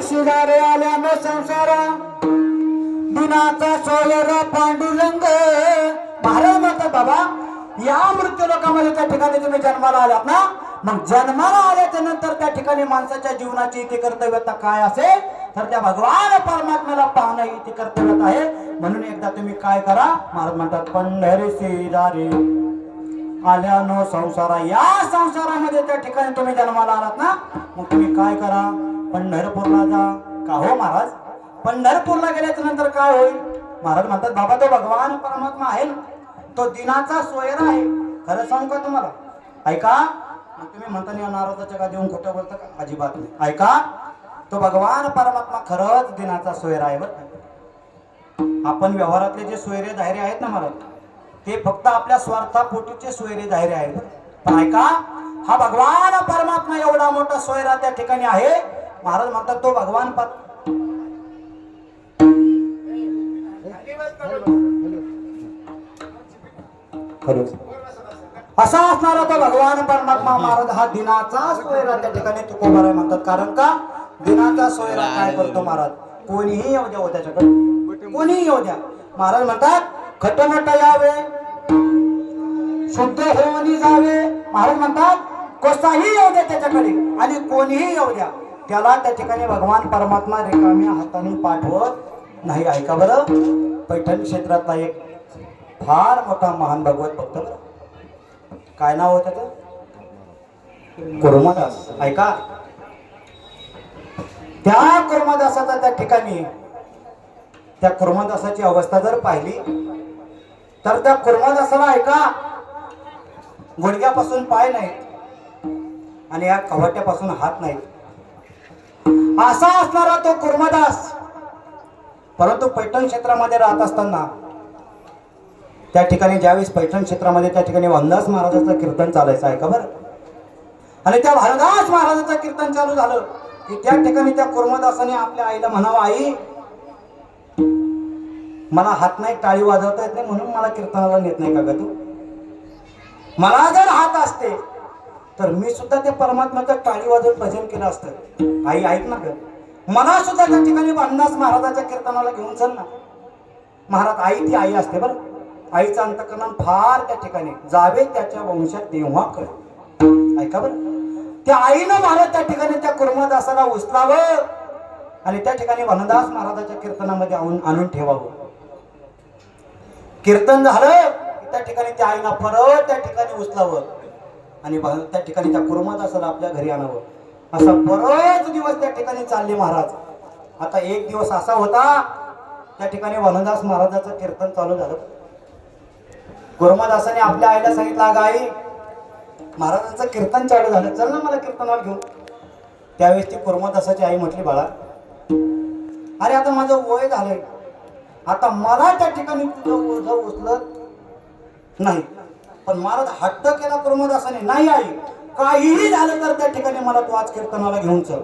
शेजारे आल्यानं संसारा दिनाचा सोयर पांडुरंग. महाराज म्हणतात बाबा या मृत्यू लोकांमध्ये त्या ठिकाणी तुम्ही जन्माला आलात ना, मग जन्माला आल्याच्या नंतर त्या ठिकाणी माणसाच्या जीवनाची इथे कर्तव्यता काय असेल तर त्या भगवान परमात्म्याला पाहणं इथे कर्तव्यता आहे. म्हणून एकदा तुम्ही काय करा, महाराज म्हणतात पंढरी शेजारी आल्यानो संसारा, या संसारामध्ये त्या ठिकाणी तुम्ही जन्माला आलात ना, मग तुम्ही काय करा, पंढरपूरला जा. का हो महाराज, पंढरपूरला गेल्याच्या नंतर काय होईल? महाराज म्हणतात बाबा तो भगवान परमात्मा आहे ना, तो दिनाचा सोयरा आहे. खरं सांगू का तुम्हाला? ऐका. मग तुम्ही म्हणता नाही नारदाच्या गादी येऊन खोटं बोलता का? अजिबात नाही. ऐका, तो भगवान परमात्मा खरंच दिनाचा सोयरा आहे बरं. आपण व्यवहारातले जे सोयरे दायरे आहेत ना महाराज, ते फक्त आपल्या स्वार्थापोटीचे सोयरे दायरे आहेत. पण ऐका, हा भगवान परमात्मा एवढा मोठा सोयरा त्या ठिकाणी आहे. महाराज म्हणतात तो भगवान असा असणारा तो भगवान परमात्मा महाराज हा दिनाचा सोयरा त्या ठिकाणी तुकोबाराय म्हणतात. कारण का दिनाचा सोयरा काय करतो महाराज? कोणीही येऊ द्या त्याच्याकडे, कोणीही येऊ द्या. महाराज म्हणतात खटमट यावे शुद्ध होऊन जावे. महाराज म्हणतात कोसाही येऊ द्या त्याच्याकडे आणि कोणीही येऊ द्या, त्याला त्या ठिकाणी भगवान परमात्मा रिकाम्या हाताने पाठवत नाही. ऐका बरं, पैठण क्षेत्रातला एक फार मोठा महान भगवत भक्त, काय नाव होतं त्याचं? कुर्मदास. ऐका, त्या कुर्मदासाचा त्या ठिकाणी त्या कुर्मदासाची अवस्था जर पाहिली तर त्या कुर्मदासाला ऐका गुडघ्यापासून पाय नाहीत आणि या कवट्यापासून हात नाहीत. असा असणारा तो कुर्मदास, परंतु पैठण क्षेत्रामध्ये राहत असताना त्या ठिकाणी ज्यावेळेस पैठण क्षेत्रामध्ये त्या ठिकाणी भानुदास महाराजांचं कीर्तन चालायचं. ऐका बरं, आणि त्या भानुदास महाराजांचं कीर्तन चालू झालं की त्या ठिकाणी त्या कुर्मदासाने आपल्या आईला म्हणावं, आई मला हात नाही, टाळी वाजवता येत नाही, म्हणून मला कीर्तनाला नेत नाही का ग तू? मला जर हात असते तर मी सुद्धा त्या परमात्म्याचं टाळी वाजवून भजन केलं असतं. आई ऐक ना ग, मला सुद्धा त्या ठिकाणी भानुदास महाराजांच्या कीर्तनाला घेऊन चल ना. महाराज आई ती आई असते बरं. आईचं अंतकरण फार त्या ठिकाणी जावे त्याच्या वंशात तेव्हा कर. ऐका बरं, त्या आईनं महाराज त्या ठिकाणी त्या कुर्मदासाला उचलावं आणि त्या ठिकाणी भानुदास महाराजाच्या कीर्तनामध्ये आणून ठेवावं. कीर्तन झालं त्या ठिकाणी त्या आईनं परत त्या ठिकाणी उचलावं आणि त्या ठिकाणी त्या कुर्मदासाला आपल्या घरी आणावं. असा बरेच दिवस त्या ठिकाणी चालले महाराज. आता एक दिवस असा होता, त्या ठिकाणी भानुदास महाराजाचं कीर्तन चालू झालं. कुर्मदासाने आपल्या आईला सांगितलं, अगं आई महाराजांचं कीर्तन चालू झालं, चल ना मला कीर्तनाला घेऊन. त्यावेळेस ती कुर्मदासाची आई म्हटली, बाळा अरे आता माझं वय झालंय, आता मला त्या ठिकाणी तुझं ओझं उचलत नाही. पण महाराज हट्ट केला कुर्मदासाने, नाही आई काहीही झालं तर त्या ठिकाणी मला तू आज कीर्तनाला घेऊन चल.